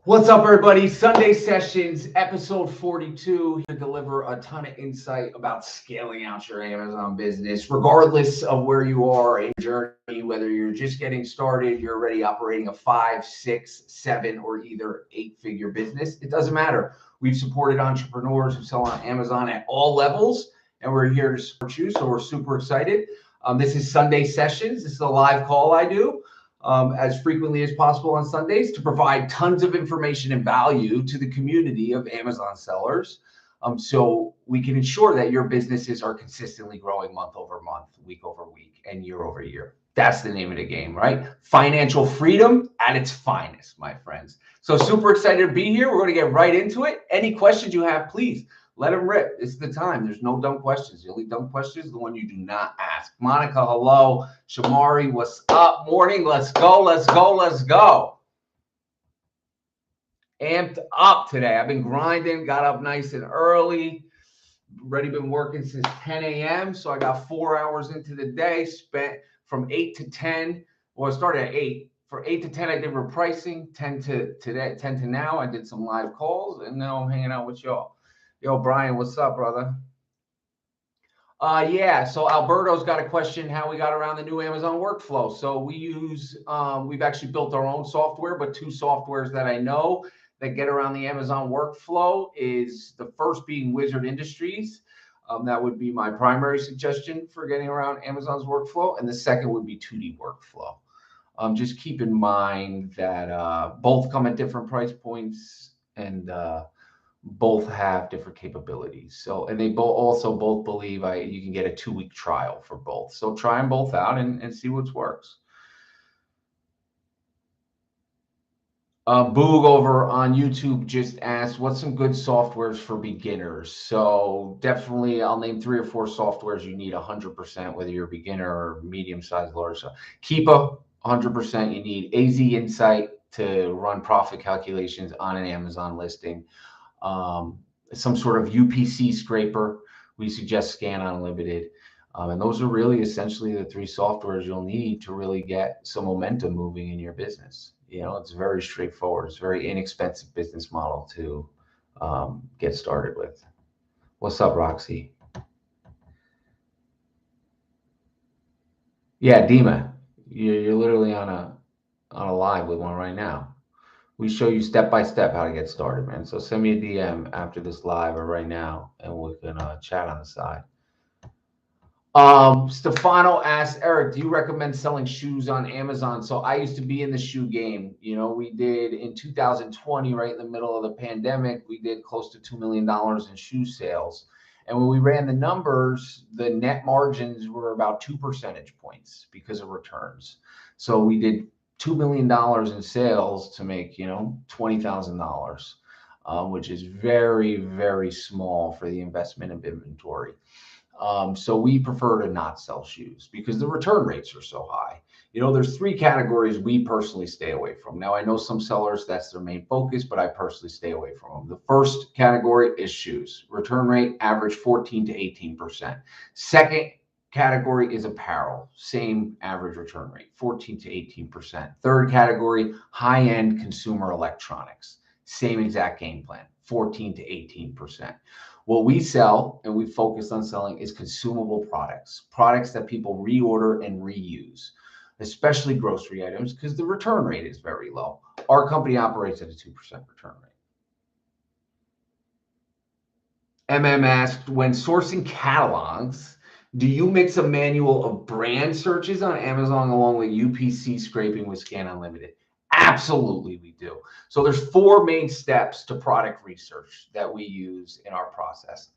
What's up, everybody? Sunday Sessions, episode 42. Here to deliver a ton of insight about scaling out your Amazon business, regardless of where you are in your journey, whether you're just getting started, you're already operating a 5, 6, 7, or either 8-figure business. It doesn't matter. We've supported entrepreneurs who sell on Amazon at all levels, and we're here to support you. So we're super excited. This is Sunday Sessions. This is a live call I do as frequently as possible on Sundays to provide tons of information and value to the community of Amazon sellers, so we can ensure that your businesses are consistently growing month over month, week over week, and year over year. That's the name of the game, right? Financial freedom at its finest, my friends. So super excited to be here. We're going to get right into it. Any questions you have, please let them rip. It's the time. There's no dumb questions. The only dumb question is the one you do not ask. Monica, hello. Shamari, what's up? Morning. Let's go. Let's go. Let's go. Amped up today. I've been grinding. Got up nice and early. Already been working since 10 a.m. So I got 4 hours into the day. Spent from 8 to 10. Well, I started at 8. For 8 to 10, I did repricing. 10 to now, I did some live calls. And now I'm hanging out with y'all. Yo, Brian, what's up, brother? Yeah, so Alberto's got a question how we got around the new Amazon workflow. So we use, we've actually built our own software, but 2 softwares that I know that get around the Amazon workflow is the first being Wizard Industries. That would be my primary suggestion for getting around Amazon's workflow. And the second would be 2D workflow. Just keep in mind that both come at different price points and both have different capabilities. So, and they both believe you can get a 2-week trial for both. So try them both out and see what works. Boog over on YouTube just asked, what's some good softwares for beginners? So definitely I'll name 3 or 4 softwares you need 100%, whether you're a beginner or medium-sized, large. Keepa, 100% you need. AZ Insight to run profit calculations on an Amazon listing. Some sort of UPC scraper. We suggest Scan Unlimited. And those are really essentially the 3 softwares you'll need to really get some momentum moving in your business. You know, it's very straightforward. It's a very inexpensive business model to get started with. What's up, Roxy? Yeah, Dima, you're literally on a live with one right now. We show you step by step how to get started, man. So send me a DM after this live or right now, and we can chat on the side. Stefano asks, Eric, do you recommend selling shoes on Amazon? So I used to be in the shoe game. You know, we did in 2020, right in the middle of the pandemic, we did close to $2 million in shoe sales. And when we ran the numbers, the net margins were about 2 percentage points because of returns. So we did $2 million in sales to make, $20,000, which is very, very small for the investment of inventory. So we prefer to not sell shoes because the return rates are so high. You know, there's 3 categories we personally stay away from. Now, I know some sellers, that's their main focus, but I personally stay away from them. The first category is shoes. Return rate, average 14 to 18%. Second category is apparel, same average return rate, 14 to 18%. Third category, high-end consumer electronics, same exact game plan, 14 to 18%. What we sell and we focus on selling is consumable products that people reorder and reuse, especially grocery items, because the return rate is very low. Our company operates at a 2% return rate. MM asked, when sourcing catalogs, do you mix a manual of brand searches on Amazon along with UPC scraping with Scan Unlimited? Absolutely, we do. So there's 4 main steps to product research that we use in our process.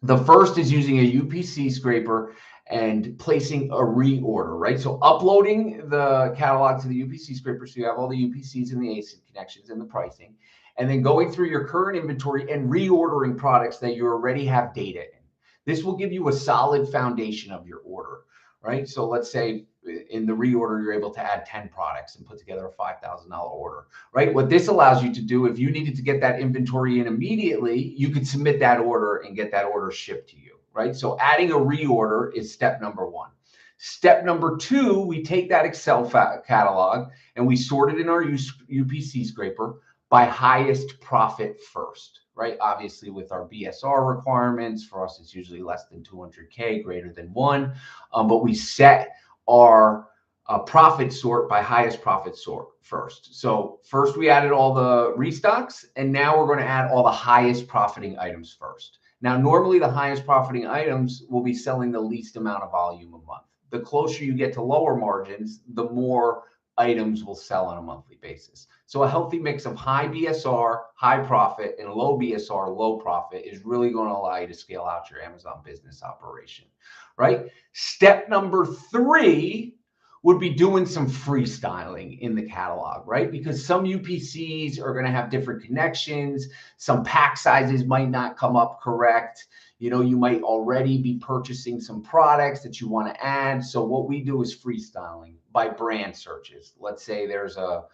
The first is using a UPC scraper and placing a reorder, right? So uploading the catalog to the UPC scraper so you have all the UPCs and the ASIN connections and the pricing, and then going through your current inventory and reordering products that you already have data in. This will give you a solid foundation of your order, right? So let's say in the reorder, you're able to add 10 products and put together a $5,000 order, right? What this allows you to do, if you needed to get that inventory in immediately, you could submit that order and get that order shipped to you, right? So adding a reorder is step number 1. Step number 2, we take that Excel catalog and we sort it in our UPC scraper by highest profit first, right? Obviously, with our BSR requirements, for us, it's usually less than 200K, greater than 1. But we set our profit sort by highest profit sort first. So first we added all the restocks, and now we're going to add all the highest profiting items first. Now, normally the highest profiting items will be selling the least amount of volume a month. The closer you get to lower margins, the more items will sell on a monthly basis. So a healthy mix of high BSR, high profit, and low BSR, low profit is really going to allow you to scale out your Amazon business operation, right? Step number 3 would be doing some freestyling in the catalog, right? Because some UPCs are going to have different connections. Some pack sizes might not come up correct. You know, you might already be purchasing some products that you want to add. So what we do is freestyling by brand searches. Let's say there's a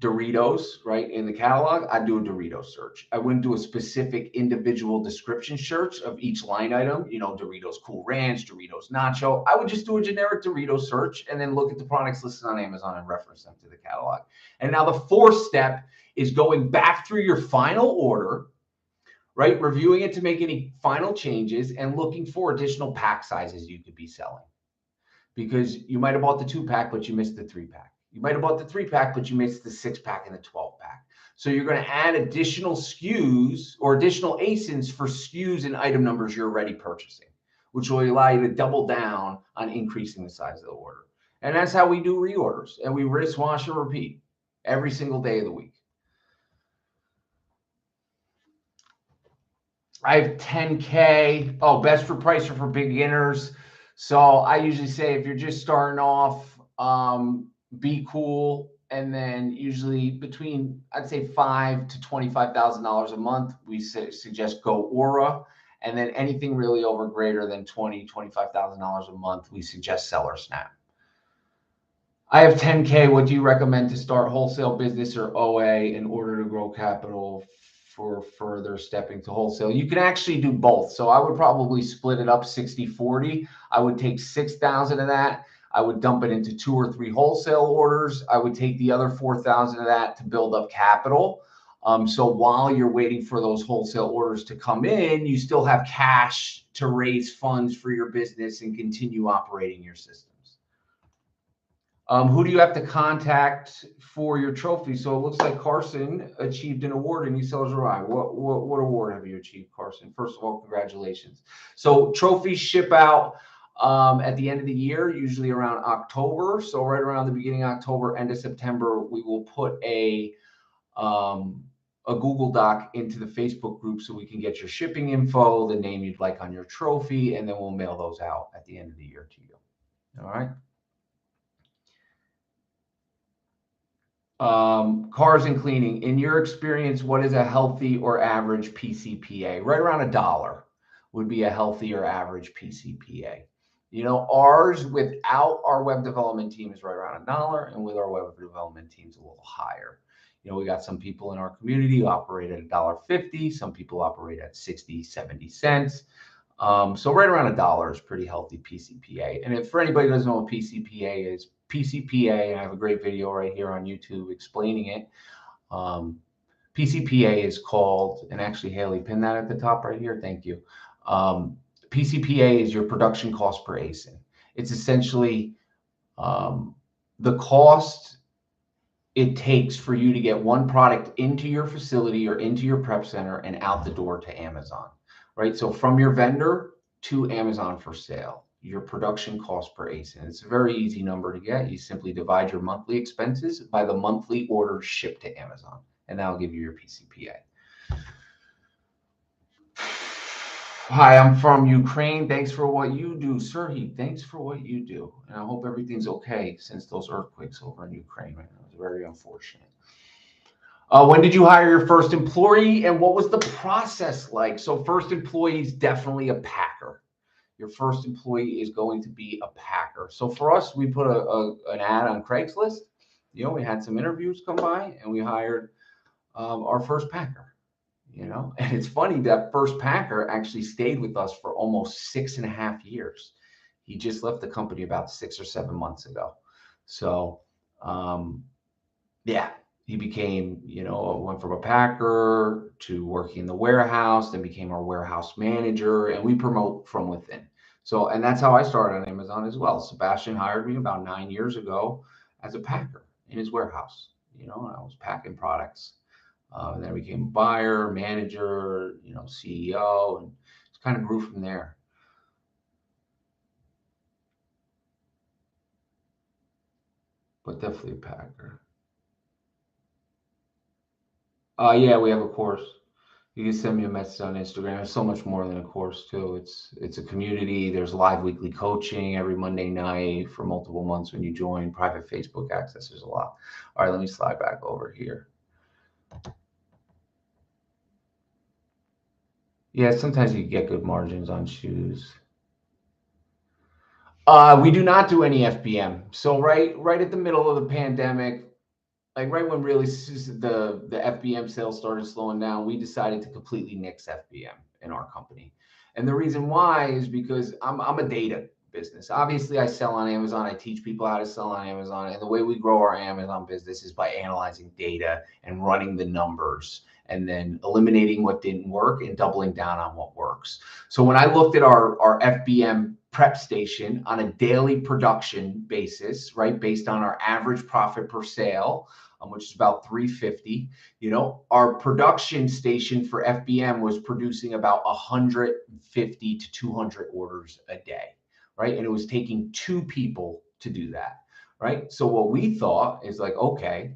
Doritos, right, in the catalog. I do a Doritos search. I wouldn't do a specific individual description search of each line item, you know, Doritos Cool Ranch, Doritos Nacho. I would just do a generic Doritos search and then look at the products listed on Amazon and reference them to the catalog. And now the 4th step is going back through your final order, right, reviewing it to make any final changes and looking for additional pack sizes you could be selling. Because you might have bought the 2-pack, but you missed the 3-pack. You might have bought the 3-pack, but you missed the 6-pack and the 12-pack. So you're going to add additional SKUs or additional ASINs for SKUs and item numbers you're already purchasing, which will allow you to double down on increasing the size of the order. And that's how we do reorders. And we rinse, wash, and repeat every single day of the week. I have 10K. Oh, best for price or for beginners. So I usually say if you're just starting off, be cool. And then usually between, I'd say $5,000 to $25,000 a month, we suggest go Aura. And then anything really over greater than $20,000, $25,000 a month, we suggest Seller Snap. I have 10K. What do you recommend to start wholesale business or OA in order to grow capital for further stepping to wholesale? You can actually do both. So I would probably split it up 60-40. I would take 6,000 of that. I would dump it into 2 or 3 wholesale orders. I would take the other 4,000 of that to build up capital. So while you're waiting for those wholesale orders to come in, you still have cash to raise funds for your business and continue operating your systems. Who do you have to contact for your trophy? So it looks like Carson achieved an award in EsellersRI. What award have you achieved, Carson? First of all, congratulations. So trophies ship out at the end of the year, usually around October. So right around the beginning of October, end of September, we will put a Google Doc into the Facebook group so we can get your shipping info, the name you'd like on your trophy, and then we'll mail those out at the end of the year to you. All right. Cars and cleaning. In your experience, what is a healthy or average PCPA? Right around $1 would be a healthy or average PCPA. You know, ours without our web development team is right around $1, and with our web development team is a little higher. You know, we got some people in our community who operate at $1.50. Some people operate at 60, 70 cents. So right around $1 is pretty healthy PCPA. And if for anybody who doesn't know what PCPA is, PCPA, I have a great video right here on YouTube explaining it. PCPA is called, and actually Haley, pin that at the top right here. Thank you. PCPA is your production cost per ASIN. It's essentially the cost it takes for you to get one product into your facility or into your prep center and out the door to Amazon, right? So from your vendor to Amazon for sale, your production cost per ASIN. It's a very easy number to get. You simply divide your monthly expenses by the monthly orders shipped to Amazon, and that'll give you your PCPA. Hi, I'm from Ukraine. Thanks for what you do. Serhi, thanks for what you do. And I hope everything's okay since those earthquakes over in Ukraine right now. It's very unfortunate. When did you hire your first employee and what was the process like? So first employee is definitely a packer. Your first employee is going to be a packer. So for us, we put an ad on Craigslist. You know, we had some interviews come by and we hired our first packer, you know. And it's funny, that first packer actually stayed with us for almost 6.5 years. He just left the company about 6 or 7 months ago. So, yeah, he became, went from a packer to working in the warehouse, then became our warehouse manager, and we promote from within. So, and that's how I started on Amazon as well. Sebastian hired me about 9 years ago as a packer in his warehouse, and I was packing products. And then I became a buyer, manager, CEO, and just kind of grew from there. But definitely a packer. Yeah, we have a course. You can send me a message on Instagram. It's so much more than a course too. It's a community. There's live weekly coaching every Monday night for multiple months when you join. Private Facebook access. There's a lot. All right, let me slide back over here. Yeah, sometimes you get good margins on shoes. We do not do any FBM. So right at the middle of the pandemic, like right when really the FBM sales started slowing down, we decided to completely nix FBM in our company. And the reason why is because I'm a data business. Obviously, I sell on Amazon. I teach people how to sell on Amazon. And the way we grow our Amazon business is by analyzing data and running the numbers and then eliminating what didn't work and doubling down on what works. So when I looked at our FBM prep station on a daily production basis, right, based on our average profit per sale, which is about 350. Our production station for FBM was producing about 150 to 200 orders a day, right? And it was taking 2 people to do that, right? So what we thought is like, okay,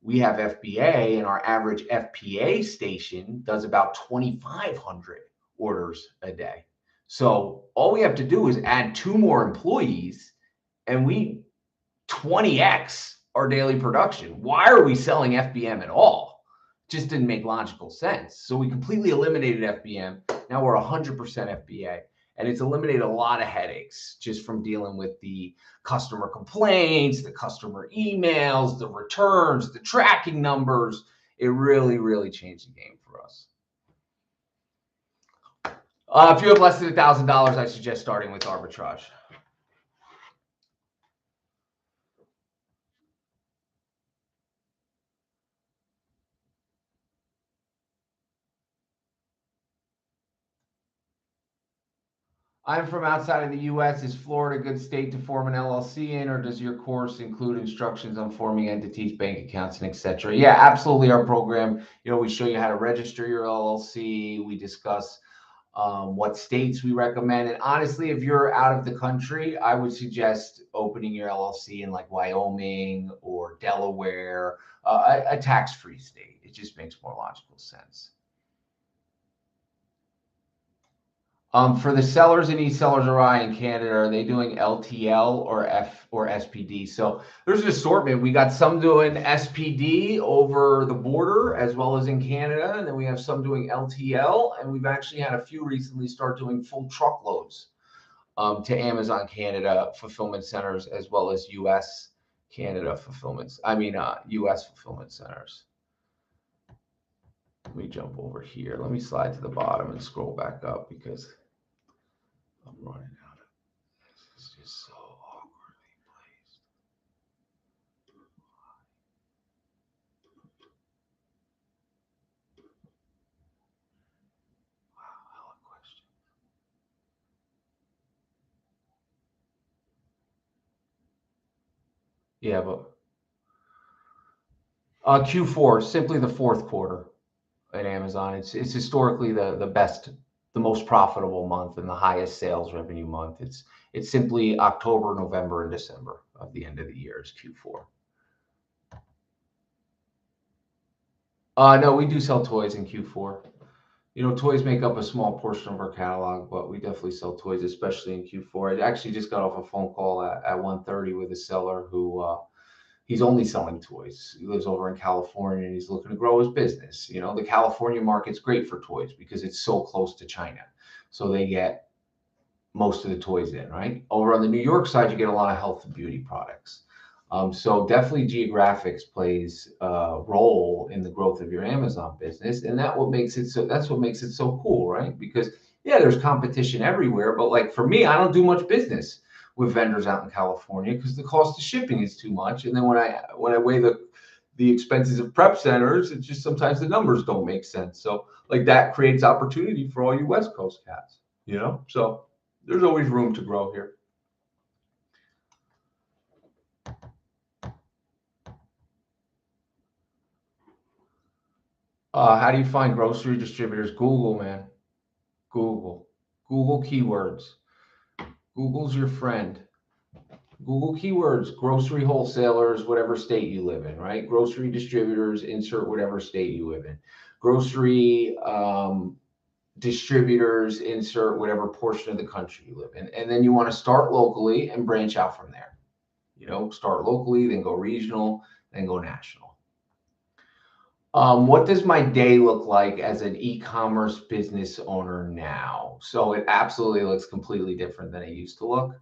we have FBA and our average FPA station does about 2,500 orders a day. So all we have to do is add 2 more employees and we 20x our daily production. Why are we selling FBM at all? Just didn't make logical sense. So we completely eliminated FBM. Now we're 100% FBA. And it's eliminated a lot of headaches just from dealing with the customer complaints, the customer emails, the returns, the tracking numbers. It really, really changed the game for us. If you have less than $1,000, I suggest starting with Arbitrage. I'm from outside of the U.S. Is Florida a good state to form an LLC in, or does your course include instructions on forming entities, bank accounts, and etc.? Yeah, absolutely. Our program, we show you how to register your LLC. We discuss what states we recommend. And honestly, if you're out of the country, I would suggest opening your LLC in like Wyoming or Delaware, a tax-free state. It just makes more logical sense. For the sellers and EsellersRI in Canada, are they doing LTL or SPD? So there's an assortment. We got some doing SPD over the border as well as in Canada, and then we have some doing LTL, and we've actually had a few recently start doing full truckloads to Amazon Canada fulfillment centers as well as US Canada fulfillments. US fulfillment centers. Let me jump over here. Let me slide to the bottom and scroll back up because I'm running out of this. It's just so awkwardly placed. Wow, hella question. Yeah, but Q4, simply the fourth quarter at Amazon. It's historically the best, the most profitable month and the highest sales revenue month. It's simply October, November, and December of the end of the year is Q4. No, we do sell toys in Q4. Toys make up a small portion of our catalog, but we definitely sell toys, especially in Q4. I actually just got off a phone call at 1:30 with a seller who he's only selling toys. He lives over in California and he's looking to grow his business. The California market's great for toys because it's so close to China. So they get most of the toys in, right? Over on the New York side, you get a lot of health and beauty products. So definitely geographics plays a role in the growth of your Amazon business. And that's what makes it so cool, right? Because yeah, there's competition everywhere, but like for me, I don't do much business with vendors out in California because the cost of shipping is too much. And then when I weigh the expenses of prep centers. It's just sometimes the numbers don't make sense. So like that creates opportunity for all you West Coast cats, so there's always room to grow here. How do you find grocery distributors? Google, man. Google keywords. Google's your friend. Google keywords, grocery wholesalers, whatever state you live in, right? Grocery distributors, insert whatever state you live in. Grocery distributors, insert whatever portion of the country you live in. And then you want to start locally and branch out from there. Start locally, then go regional, then go national. What does my day look like as an e-commerce business owner now? So it absolutely looks completely different than it used to look.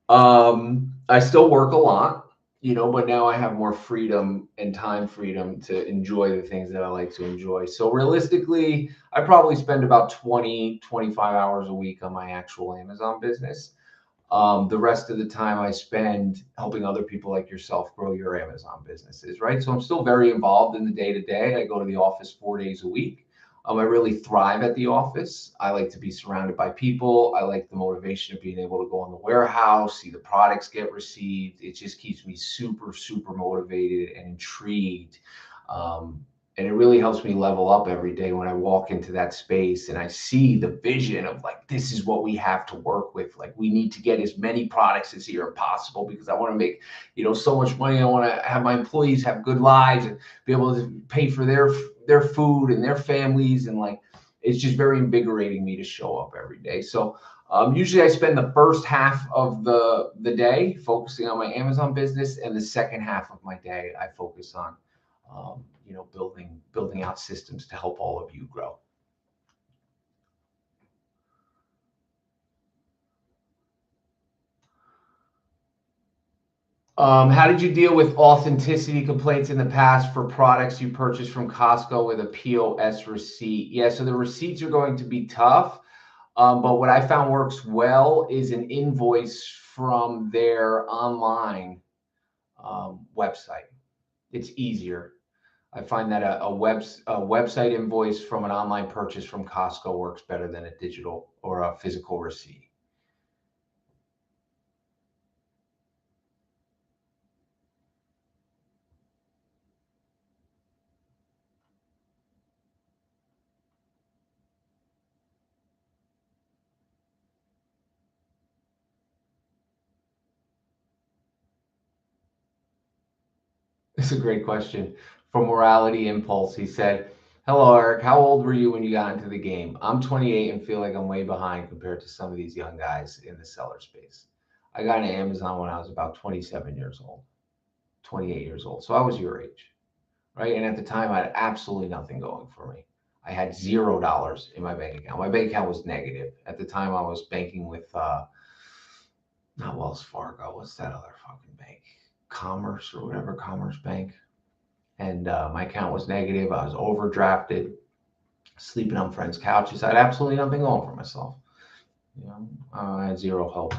I still work a lot, but now I have more freedom and time freedom to enjoy the things that I like to enjoy. So realistically, I probably spend about 20, 25 hours a week on my actual Amazon business. The rest of the time I spend helping other people like yourself grow your Amazon businesses, right? So I'm still very involved in the day-to-day. I go to the office 4 days a week. I really thrive at the office. I like to be surrounded by people. I like the motivation of being able to go in the warehouse, see the products get received. It just keeps me super, super motivated and intrigued. And it really helps me level up every day when I walk into that space and I see the vision of like, this is what we have to work with. Like we need to get as many products as here possible because I want to make, so much money. I want to have my employees have good lives and be able to pay for their food and their families. And like, it's just very invigorating me to show up every day. So usually I spend the first half of the day focusing on my Amazon business, and the second half of my day I focus on building out systems to help all of you grow. How did you deal with authenticity complaints in the past for products you purchased from Costco with a POS receipt? Yeah, so the receipts are going to be tough, but what I found works well is an invoice from their online website. It's easier. I find that a website invoice from an online purchase from Costco works better than a digital or a physical receipt. It's a great question. From Morality Impulse, he said, "Hello, Eric. How old were you when you got into the game? I'm 28 and feel like I'm way behind compared to some of these young guys in the seller space. I got into Amazon when I was about 27 years old, 28 years old. So I was your age, right? And at the time, I had absolutely nothing going for me. I had $0 in my bank account. My bank account was negative. At the time, I was banking with, not Wells Fargo. What's that other fucking bank? Commerce or whatever, Commerce Bank. And my account was negative. I was overdrafted, sleeping on friends' couches. I had absolutely nothing going for myself. I had zero hope.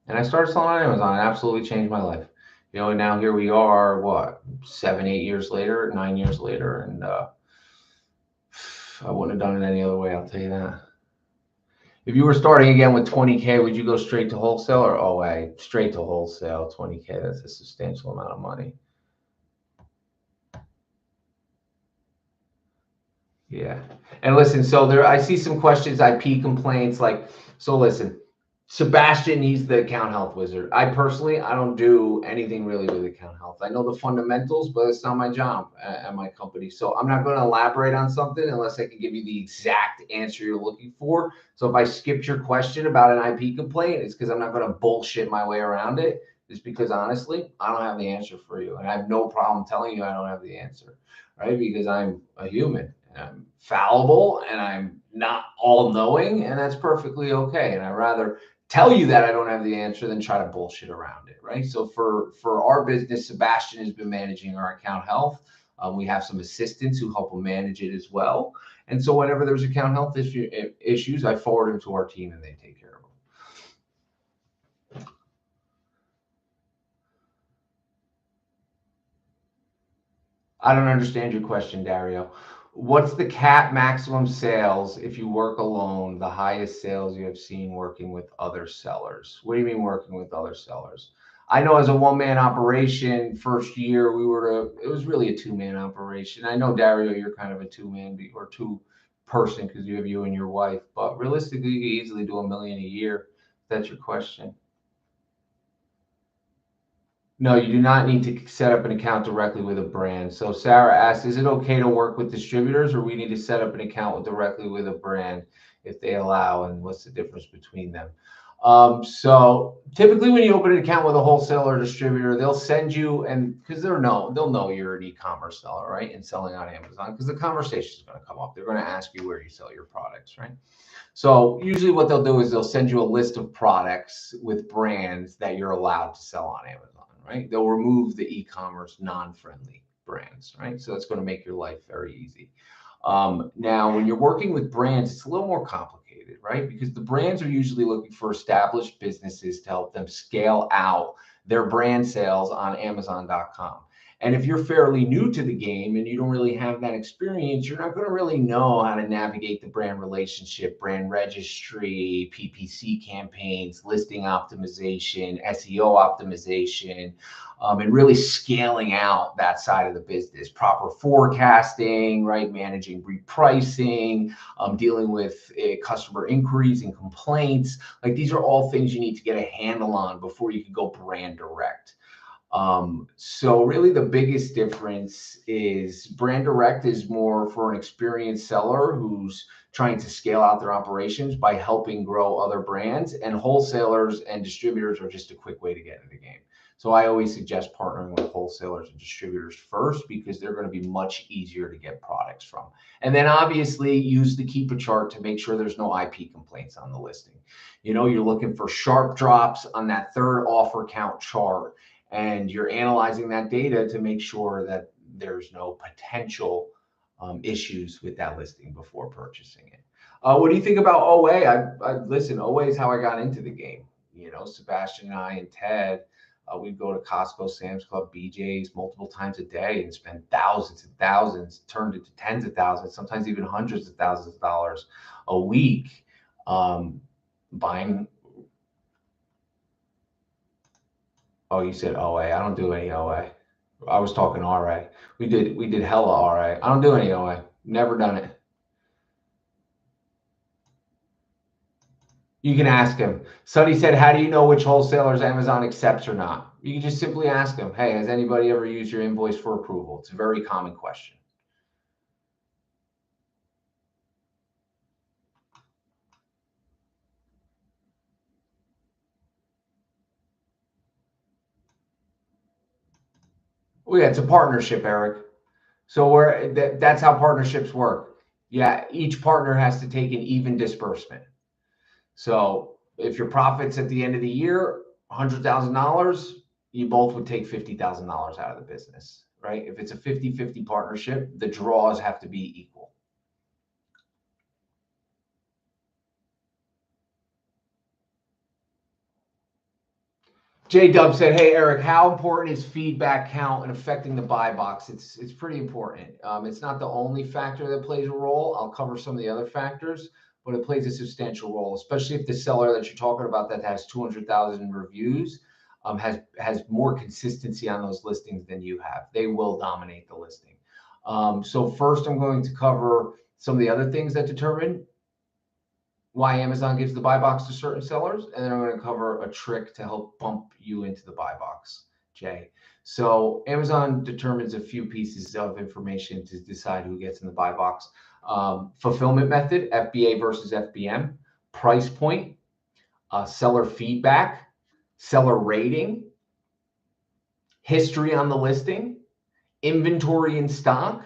And I started selling on Amazon. It absolutely changed my life. And now here we are, 7, 8 years later, 9 years later, and I wouldn't have done it any other way, I'll tell you that. If you were starting again with 20K, would you go straight to wholesale or OA? Straight to wholesale, 20K, that's a substantial amount of money. Yeah. And listen, so I see some questions, IP complaints, so listen, Sebastian, he's the account health wizard. I don't do anything really with account health. I know the fundamentals, but it's not my job at my company. So I'm not going to elaborate on something unless I can give you the exact answer you're looking for. So if I skipped your question about an IP complaint, it's because I'm not going to bullshit my way around it. It's because honestly, I don't have the answer for you. And I have no problem telling you I don't have the answer, right? Because I'm a human. I'm fallible and I'm not all knowing, and that's perfectly okay. And I'd rather tell you that I don't have the answer than try to bullshit around it, right? So for our business, Sebastian has been managing our account health. We have some assistants who help him manage it as well. And so whenever there's account health issues, I forward them to our team and they take care of them. I don't understand your question, Dario. What's the cap maximum sales if you work alone, the highest sales you have seen working with other sellers? What do you mean working with other sellers? I know as a one-man operation, first year it was really a two-man operation. I know, Dario, you're kind of a two-man or two-person because you have you and your wife, but realistically, you could easily do $1 million a year. If that's your question. No, you do not need to set up an account directly with a brand. So Sarah asked, is it okay to work with distributors or we need to set up an account directly with a brand if they allow, and what's the difference between them? So typically when you open an account with a wholesaler or distributor, they'll send you, and because they'll know you're an e-commerce seller, right? And selling on Amazon, because the conversation is going to come up. They're going to ask you where you sell your products, right? So usually what they'll do is they'll send you a list of products with brands that you're allowed to sell on Amazon, right? They'll remove the e-commerce non-friendly brands, right? So it's going to make your life very easy. Now, when you're working with brands, it's a little more complicated, right? Because the brands are usually looking for established businesses to help them scale out their brand sales on Amazon.com. And if you're fairly new to the game and you don't really have that experience, you're not going to really know how to navigate the brand relationship, brand registry, PPC campaigns, listing optimization, SEO optimization, and really scaling out that side of the business, proper forecasting, right? Managing repricing, dealing with customer inquiries and complaints. Like these are all things you need to get a handle on before you can go brand direct. So really the biggest difference is brand direct is more for an experienced seller who's trying to scale out their operations by helping grow other brands, and wholesalers and distributors are just a quick way to get into the game. So I always suggest partnering with wholesalers and distributors first because they're going to be much easier to get products from. And then obviously use the Keep a Chart to make sure there's no IP complaints on the listing. You know, you're looking for sharp drops on that third offer count chart, and you're analyzing that data to make sure that there's no potential issues with that listing before purchasing it. What do you think about OA? Listen, OA is how I got into the game. You know, Sebastian and I and Ted, we'd go to Costco, Sam's Club, BJ's multiple times a day and spend thousands and thousands, turned into tens of thousands, sometimes even hundreds of thousands of dollars a week buying. Oh, you said OA. I don't do any OA. I was talking RA. We did hella RA. I don't do any OA. Never done it. You can ask him. Sonny said, how do you know which wholesalers Amazon accepts or not? You can just simply ask him, hey, has anybody ever used your invoice for approval? It's a very common question. Well, yeah, it's a partnership, Eric. So that's how partnerships work. Yeah, each partner has to take an even disbursement. So if your profits at the end of the year, $100,000, you both would take $50,000 out of the business, right? If it's a 50-50 partnership, the draws have to be equal. J Dub said, hey, Eric, how important is feedback count in affecting the buy box? It's pretty important. It's not the only factor that plays a role. I'll cover some of the other factors, but it plays a substantial role, especially if the seller that you're talking about that has 200,000 reviews has more consistency on those listings than you have. They will dominate the listing. So first, I'm going to cover some of the other things that determine why Amazon gives the buy box to certain sellers, and then I'm going to cover a trick to help bump you into the buy box, Jay. So Amazon determines a few pieces of information to decide who gets in the buy box. Fulfillment method, FBA versus FBM, price point, seller feedback, seller rating, history on the listing, inventory in stock,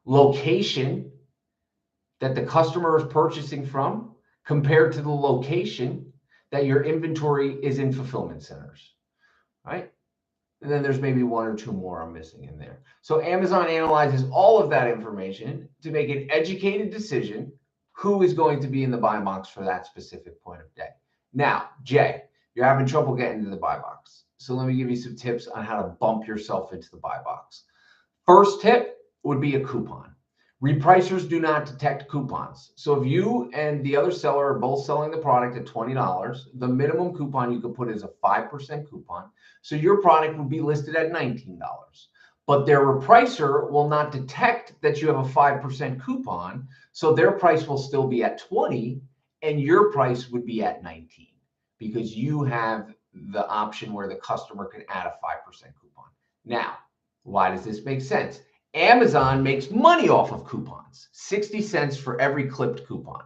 location that the customer is purchasing from, compared to the location that your inventory is in fulfillment centers, right? And then there's maybe one or two more I'm missing in there. So Amazon analyzes all of that information to make an educated decision who is going to be in the buy box for that specific point of day. Now, Jay, you're having trouble getting into the buy box. So let me give you some tips on how to bump yourself into the buy box. First tip would be a coupon. Repricers do not detect coupons. So if you and the other seller are both selling the product at $20, the minimum coupon you could put is a 5% coupon. So your product would be listed at $19. But their repricer will not detect that you have a 5% coupon. So their price will still be at 20 and your price would be at 19 because you have the option where the customer can add a 5% coupon. Now, why does this make sense? Amazon makes money off of coupons, 60 cents for every clipped coupon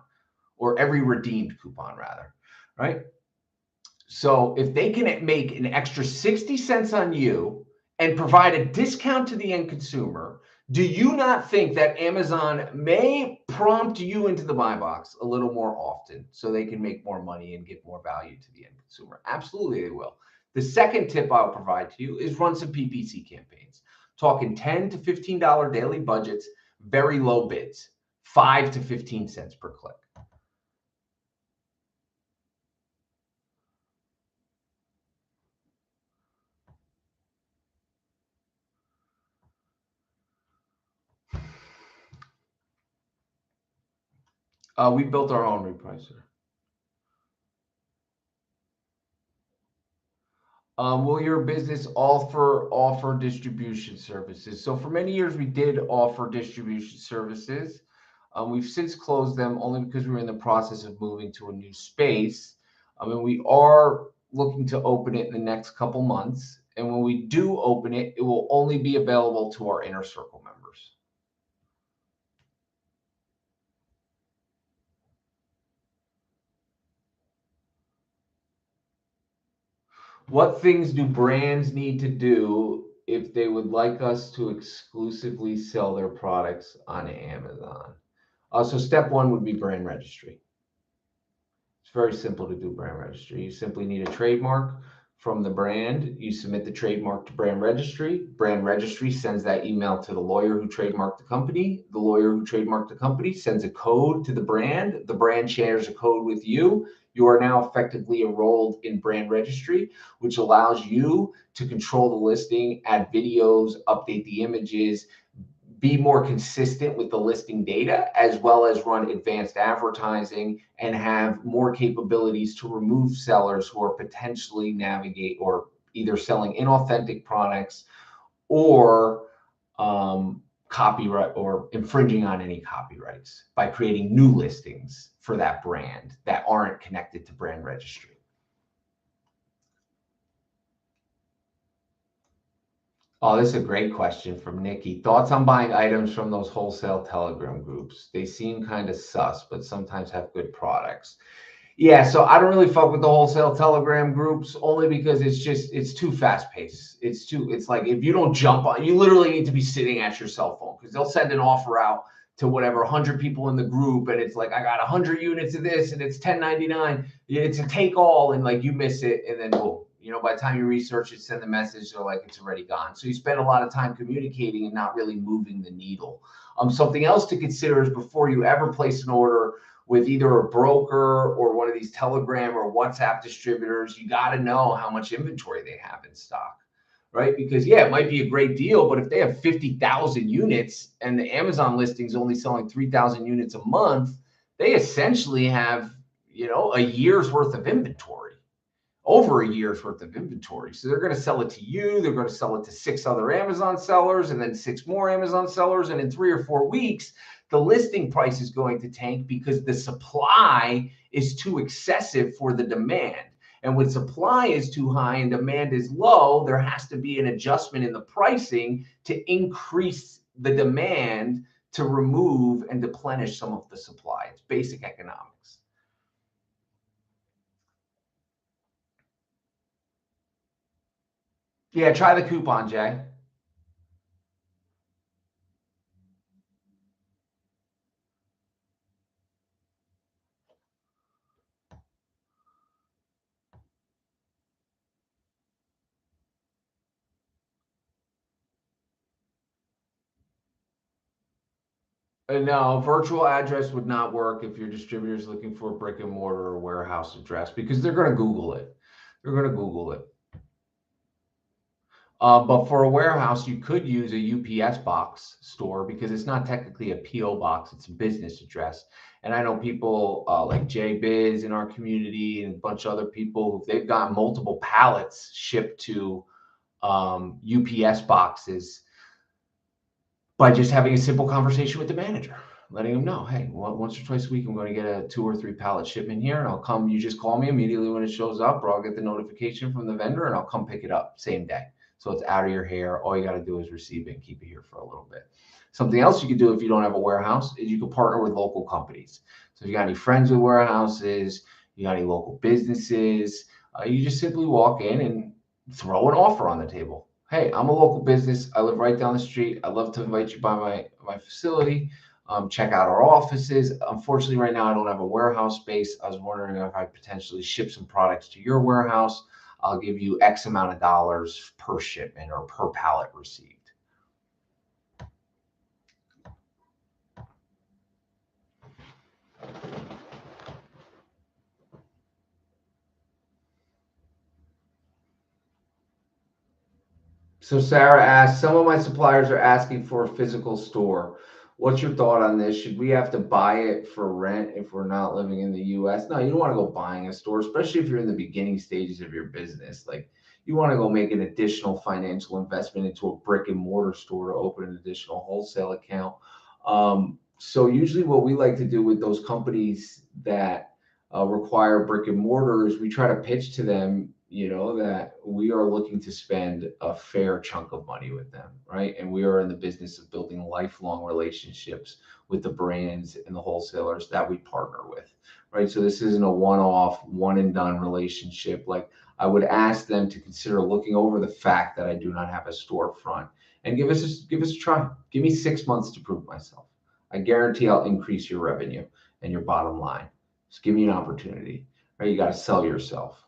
or every redeemed coupon rather, right? So if they can make an extra 60 cents on you and provide a discount to the end consumer, do you not think that Amazon may prompt you into the buy box a little more often so they can make more money and give more value to the end consumer? Absolutely, they will. The second tip I'll provide to you is run some PPC campaigns. Talking $10 to $15 daily budgets, very low bids, 5 to 15 cents per click. We built our own repricer. Will your business offer distribution services? So for many years, we did offer distribution services. We've since closed them only because we're in the process of moving to a new space. And we are looking to open it in the next couple months. And when we do open it, it will only be available to our inner circle members. What things do brands need to do if they would like us to exclusively sell their products on Amazon? So step one would be brand registry. It's very simple to do brand registry. You simply need a trademark from the brand. You submit the trademark to brand registry. Brand registry sends that email to the lawyer who trademarked the company. The lawyer who trademarked the company sends a code to the brand. The brand shares a code with you. You are now effectively enrolled in brand registry, which allows you to control the listing, add videos, update the images, be more consistent with the listing data, as well as run advanced advertising and have more capabilities to remove sellers who are potentially navigate or either selling inauthentic products or copyright or infringing on any copyrights by creating new listings for that brand that aren't connected to brand registry. Oh, this is a great question from Nikki. Thoughts on buying items from those wholesale Telegram groups? They seem kind of sus, but sometimes have good products. Yeah, so I don't really fuck with the wholesale Telegram groups only because it's too fast paced. It's like if you don't jump on, you literally need to be sitting at your cell phone because they'll send an offer out to whatever 100 people in the group and it's like I got 100 units of this and it's $10.99. It's a take all and like you miss it and then boom. By the time you research it, send the message, they're like, it's already gone. So you spend a lot of time communicating and not really moving the needle. Something else to consider is before you ever place an order with either a broker or one of these Telegram or WhatsApp distributors, you got to know how much inventory they have in stock, right? Because yeah, it might be a great deal, but if they have 50,000 units and the Amazon listing's only selling 3,000 units a month, they essentially have, a year's worth of inventory. Over a year's worth of inventory. So they're going to sell it to you. They're going to sell it to 6 other Amazon sellers and then 6 more Amazon sellers. And in 3 or 4 weeks, the listing price is going to tank because the supply is too excessive for the demand. And when supply is too high and demand is low, there has to be an adjustment in the pricing to increase the demand to remove and deplenish some of the supply. It's basic economics. Yeah, try the coupon, Jay. No, virtual address would not work if your distributor is looking for a brick and mortar or warehouse address because they're going to Google it. They're going to Google it. But for a warehouse, you could use a UPS box store because it's not technically a PO box; it's a business address. And I know people like Jay Biz in our community and a bunch of other people, they've got multiple pallets shipped to UPS boxes by just having a simple conversation with the manager, letting them know, hey, once or twice a week, I'm going to get a 2 or 3 pallet shipment here, and I'll come. You just call me immediately when it shows up, or I'll get the notification from the vendor, and I'll come pick it up same day. So it's out of your hair. All you got to do is receive it and keep it here for a little bit. Something else you could do if you don't have a warehouse is you could partner with local companies. So if you got any friends with warehouses, you got any local businesses, you just simply walk in and throw an offer on the table. Hey, I'm a local business. I live right down the street. I'd love to invite you by my facility. Check out our offices. Unfortunately, right now I don't have a warehouse space. I was wondering if I potentially ship some products to your warehouse. I'll give you X amount of dollars per shipment or per pallet received. So Sarah asked, some of my suppliers are asking for a physical store. What's your thought on this? Should we have to buy it for rent if we're not living in the US? No, you don't want to go buying a store, especially if you're in the beginning stages of your business. Like you want to go make an additional financial investment into a brick and mortar store to open an additional wholesale account. So usually what we like to do with those companies that require brick and mortar is we try to pitch to them, that we are looking to spend a fair chunk of money with them, right? And we are in the business of building lifelong relationships with the brands and the wholesalers that we partner with, right? So this isn't a one-off, one and done relationship. Like I would ask them to consider looking over the fact that I do not have a storefront and give us a try. Give me 6 months to prove myself. I guarantee I'll increase your revenue and your bottom line. Just give me an opportunity, right? You got to sell yourself.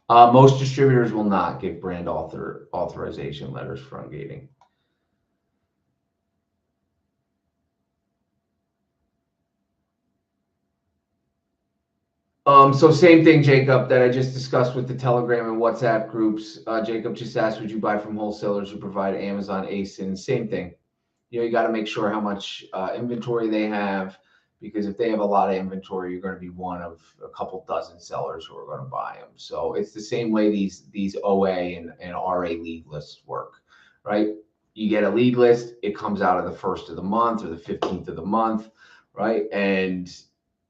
Most distributors will not give brand authorization letters for ungating. So same thing, Jacob, that I just discussed with the Telegram and WhatsApp groups. Jacob just asked, would you buy from wholesalers who provide Amazon ASIN? Same thing. You got to make sure how much inventory they have, because if they have a lot of inventory, you're going to be one of a couple dozen sellers who are going to buy them. So it's the same way these OA and RA lead lists work, right? You get a lead list, it comes out of the 1st of the month or the 15th of the month, right? And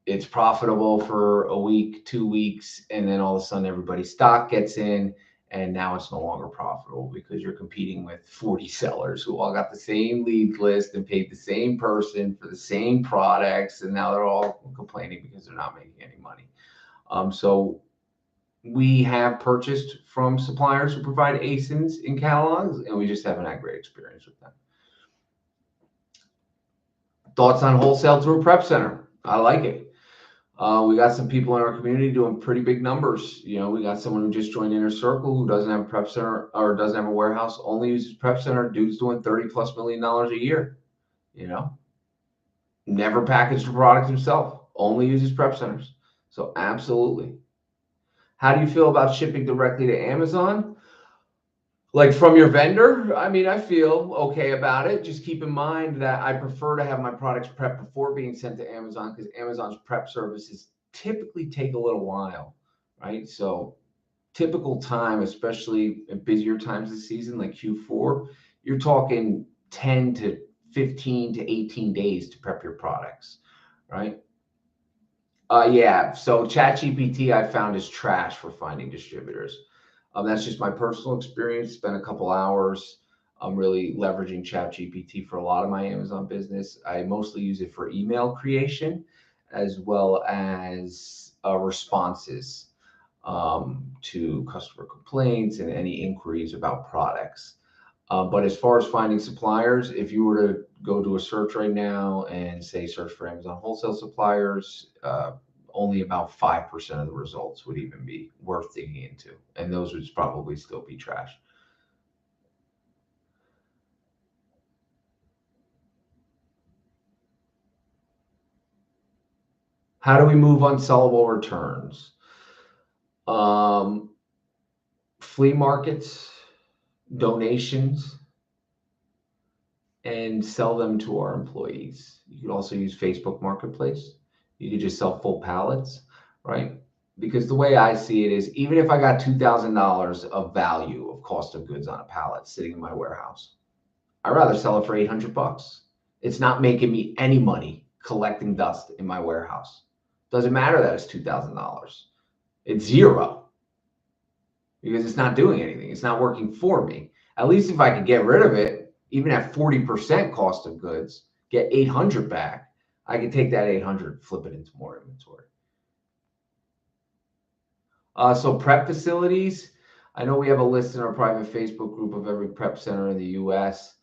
it's profitable for a week, 2 weeks, and then all of a sudden everybody's stock gets in, and now it's no longer profitable because you're competing with 40 sellers who all got the same lead list and paid the same person for the same products, and now they're all complaining because they're not making any money. So we have purchased from suppliers who provide ASINs in catalogs, and we just haven't had great experience with them. Thoughts on wholesale through a prep center? I like it. We got some people in our community doing pretty big numbers. We got someone who just joined Inner Circle who doesn't have a prep center or doesn't have a warehouse, only uses prep center. Dude's doing $30+ million a year. Never packaged a product himself, only uses prep centers. So absolutely. How do you feel about shipping directly to Amazon? Like from your vendor? I mean, I feel okay about it. Just keep in mind that I prefer to have my products prepped before being sent to Amazon, because Amazon's prep services typically take a little while, right? So typical time, especially in busier times of the season, like Q4, you're talking 10 to 15 to 18 days to prep your products, right? Yeah, so ChatGPT I found is trash for finding distributors. That's just my personal experience. Spent a couple hours. I'm really leveraging ChatGPT for a lot of my Amazon business. I mostly use it for email creation as well as responses to customer complaints and any inquiries about products. But as far as finding suppliers, if you were to go to a search right now and say search for Amazon wholesale suppliers, only about 5% of the results would even be worth digging into. And those would probably still be trash. How do we move unsellable returns? Flea markets, donations, and sell them to our employees. You could also use Facebook Marketplace. You could just sell full pallets, right? Because the way I see it is, even if I got $2,000 of value of cost of goods on a pallet sitting in my warehouse, I'd rather sell it for 800 bucks. It's not making me any money collecting dust in my warehouse. Doesn't matter that it's $2,000. It's zero because it's not doing anything. It's not working for me. At least if I could get rid of it, even at 40% cost of goods, get 800 back, I could take that 800, flip it into more inventory. So prep facilities, I know we have a list in our private Facebook group of every prep center in the US.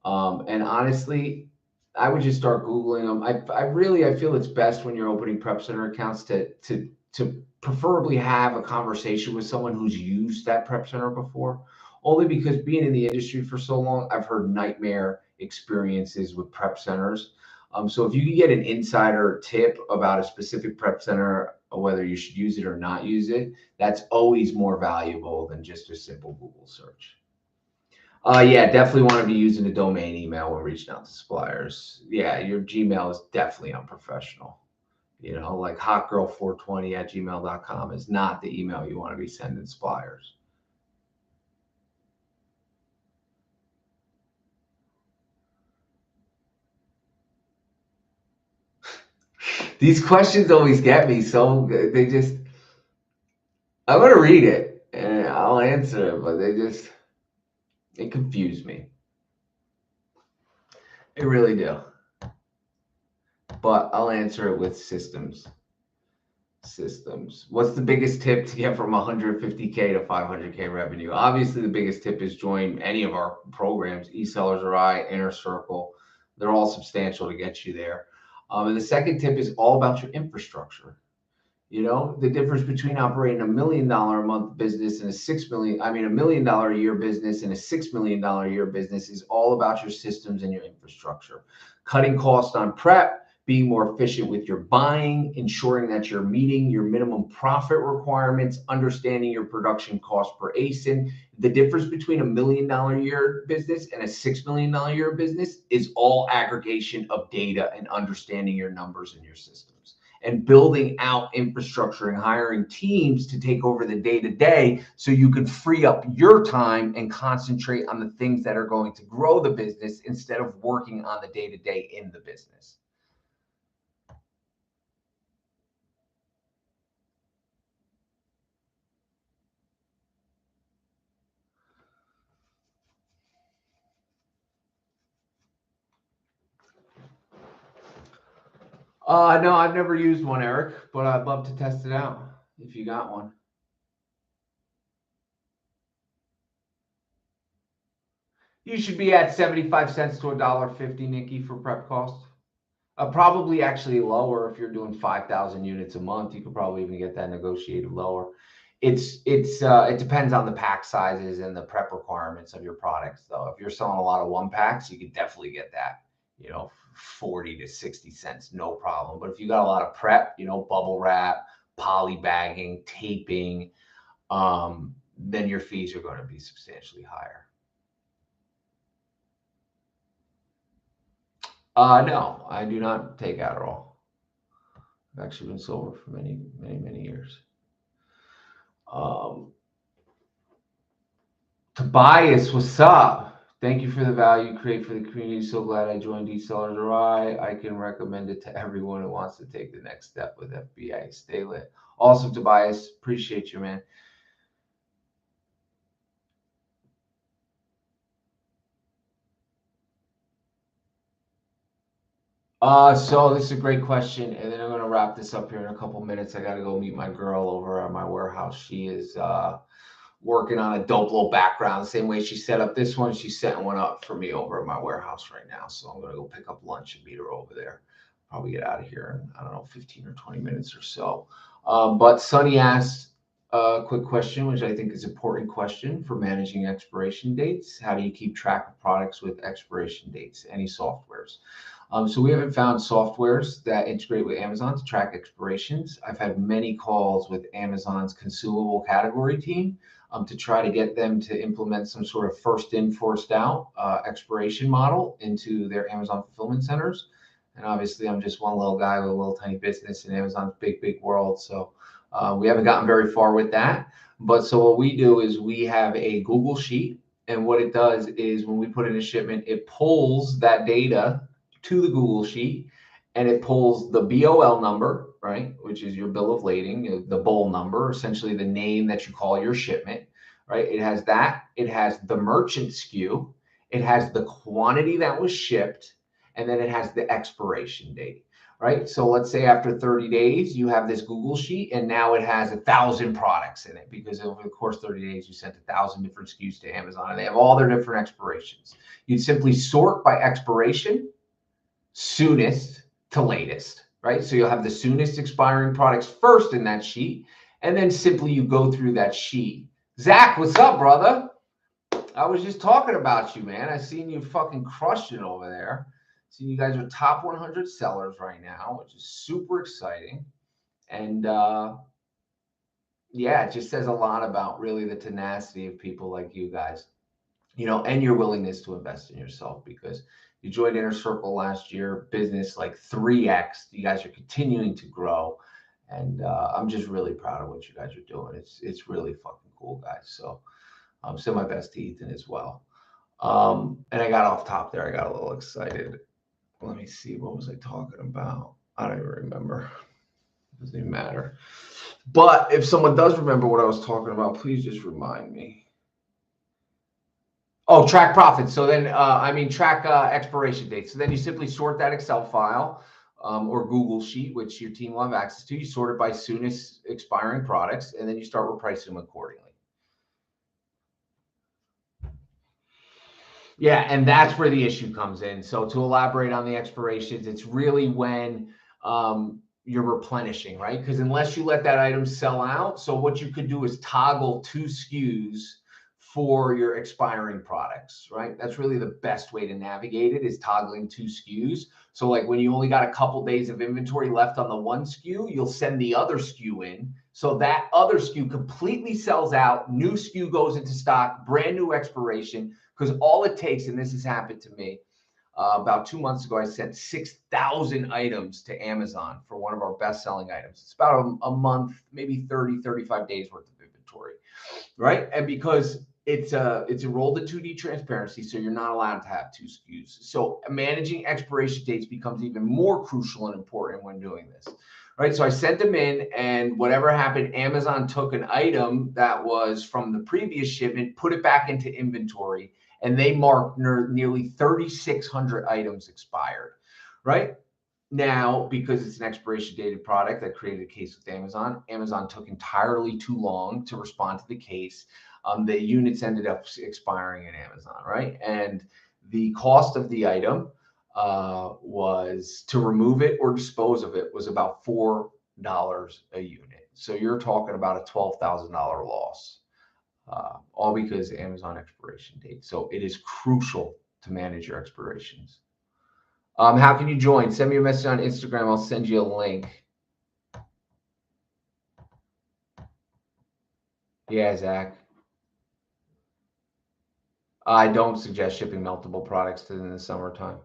And honestly, I would just start Googling them. I feel it's best when you're opening prep center accounts to preferably have a conversation with someone who's used that prep center before, only because being in the industry for so long, I've heard nightmare experiences with prep centers. So if you can get an insider tip about a specific prep center, whether you should use it or not use it, that's always more valuable than just a simple Google search. Yeah, definitely want to be using a domain email when reaching out to suppliers. Yeah, your Gmail is definitely unprofessional. You know, like hotgirl420@gmail.com is not the email you want to be sending suppliers. These questions always get me. So I'm going to read it and I'll answer it, but they confuse me. They really do. But I'll answer it with systems. What's the biggest tip to get from 150K to 500K revenue? Obviously, the biggest tip is join any of our programs, EsellersRI, Inner Circle. They're all substantial to get you there. And the second tip is all about your infrastructure. You know, the difference between operating $1 million a month business and $1 million a year business and a $6 million a year business is all about your systems and your infrastructure. Cutting costs on prep, being more efficient with your buying, ensuring that you're meeting your minimum profit requirements, understanding your production cost per ASIN. The difference between $1 million a year business and a $6 million a year business is all aggregation of data and understanding your numbers and your systems, and building out infrastructure and hiring teams to take over the day-to-day so you can free up your time and concentrate on the things that are going to grow the business instead of working on the day-to-day in the business. No, I've never used one, Eric, but I'd love to test it out if you got one. You should be at 75 cents to $1.50, Nikki, for prep costs. Probably actually lower if you're doing 5,000 units a month. You could probably even get that negotiated lower. It depends on the pack sizes and the prep requirements of your products, though. If you're selling a lot of one packs, you could definitely get that, 40 to 60 cents, no problem. But if you got a lot of prep, bubble wrap, poly bagging, taping, then your fees are going to be substantially higher. No, I do not take Adderall. I've actually been sober for many, many, many years. Tobias, what's up? Thank you for the value you create for the community. So glad I joined EsellersRI. I can recommend it to everyone who wants to take the next step with FBA. Stay lit. Also, Tobias, appreciate you, man. So this is a great question, and then I'm going to wrap this up here in a couple minutes. I got to go meet my girl over at my warehouse. She is working on a Doplo background. Same way she set up this one, she's setting one up for me over at my warehouse right now. So I'm going to go pick up lunch and meet her over there. Probably get out of here in, I don't know, 15 or 20 minutes or so. But Sonny asked a quick question, which I think is an important question for managing expiration dates. How do you keep track of products with expiration dates? Any softwares? So we haven't found softwares that integrate with Amazon to track expirations. I've had many calls with Amazon's consumable category team to try to get them to implement some sort of first in, first out expiration model into their Amazon fulfillment centers. And obviously, I'm just one little guy with a little tiny business in Amazon's big, big world. So we haven't gotten very far with that. But so what we do is we have a Google Sheet. And what it does is when we put in a shipment, it pulls that data to the Google Sheet, and it pulls the BOL number, right, which is your bill of lading, the BOL number, essentially the name that you call your shipment, right? It has that. It has the merchant SKU. It has the quantity that was shipped, and then it has the expiration date, right? So let's say after 30 days, you have this Google Sheet, and now it has 1,000 products in it because over the course of 30 days, you sent 1,000 different SKUs to Amazon, and they have all their different expirations. You'd simply sort by expiration, soonest to latest, right? So you'll have the soonest expiring products first in that sheet, and then simply you go through that sheet. Zach, what's up, brother? I was just talking about you, man. I seen you fucking crushing it over there. See, you guys are top 100 sellers right now, which is super exciting. And yeah, it just says a lot about really the tenacity of people like you guys, you know, and your willingness to invest in yourself, because you joined Inner Circle last year, business like 3x. You guys are continuing to grow. And I'm just really proud of what you guys are doing. It's really fucking cool, guys. So send my best to Ethan as well. And I got off top there. I got a little excited. Let me see. What was I talking about? I don't even remember. It doesn't even matter. But if someone does remember what I was talking about, please just remind me. Oh, track profits. So then, track expiration dates. So then you simply sort that Excel file or Google Sheet, which your team will have access to. You sort it by soonest expiring products, and then you start repricing them accordingly. Yeah, and that's where the issue comes in. So to elaborate on the expirations, it's really when you're replenishing, right? Because unless you let that item sell out, so what you could do is toggle 2 SKUs for your expiring products, right? That's really the best way to navigate it, is toggling 2 SKUs. So like when you only got a couple days of inventory left on the one SKU, you'll send the other SKU in. So that other SKU completely sells out, new SKU goes into stock, brand new expiration. Because all it takes, and this has happened to me, about 2 months ago, I sent 6,000 items to Amazon for one of our best-selling items. It's about a month, maybe 30, 35 days worth of inventory, right? And because it's enrolled in 2D transparency, so you're not allowed to have 2 SKUs. So managing expiration dates becomes even more crucial and important when doing this, right? So I sent them in, and whatever happened, Amazon took an item that was from the previous shipment, put it back into inventory, and they marked nearly 3,600 items expired, right? Now, because it's an expiration dated product, that created a case with Amazon. Amazon took entirely too long to respond to the case. The units ended up expiring in Amazon, right? And the cost of the item was, to remove it or dispose of it, was about $4 a unit. So you're talking about a $12,000 loss. All because Amazon expiration date. So it is crucial to manage your expirations. How can you join? Send me a message on Instagram. I'll send you a link. Yeah, Zach. I don't suggest shipping multiple products in the summertime.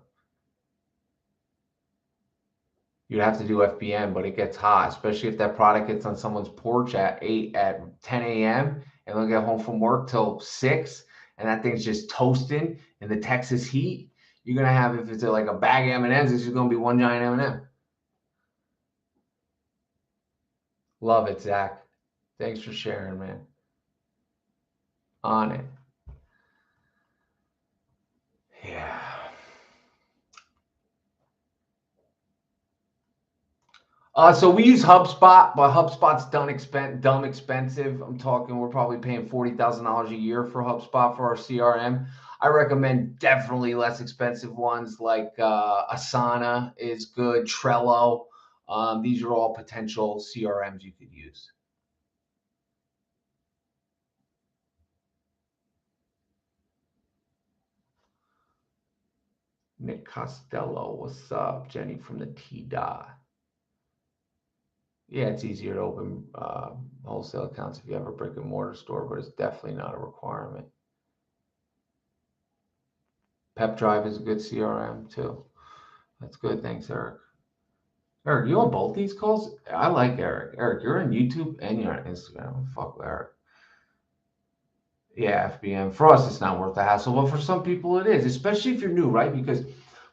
You'd have to do FBM, but it gets hot, especially if that product gets on someone's porch at 10 a.m. and they'll get home from work till 6, and that thing's just toasting in the Texas heat. You're gonna have, if it's like a bag of M&Ms, it's just gonna be one giant M&M. Love it, Zach. Thanks for sharing, man. On it. Yeah. So we use HubSpot, but HubSpot's dumb expensive. I'm talking, we're probably paying $40,000 a year for HubSpot for our CRM. I recommend definitely less expensive ones like Asana is good, Trello. These are all potential CRMs you could use. Nick Costello, what's up? Jenny from the T-Dot. Yeah, it's easier to open wholesale accounts if you have a brick and mortar store, but it's definitely not a requirement. Pep Drive is a good CRM too. That's good. Thanks, Eric. Eric, you on both these calls? I like Eric. Eric, you're on YouTube and you're on Instagram. Fuck with Eric. Yeah, FBM Frost, it's not worth the hassle, but for some people it is, especially if you're new, right? Because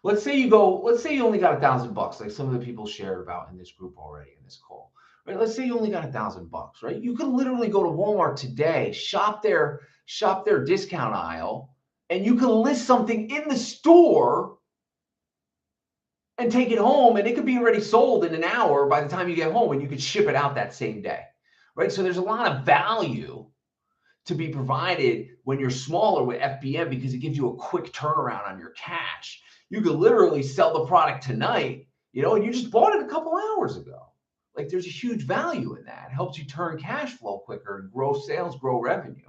let's say you only got $1,000, like some of the people shared about in this group already in this call, right? Let's say you only got $1,000, right? You can literally go to Walmart today, shop their discount aisle, and you can list something in the store and take it home, and it could be already sold in an hour by the time you get home, and you could ship it out that same day, right? So there's a lot of value to be provided when you're smaller with FBM because it gives you a quick turnaround on your cash. You could literally sell the product tonight, and you just bought it a couple hours ago. Like there's a huge value in that. It helps you turn cash flow quicker and grow sales, grow revenue.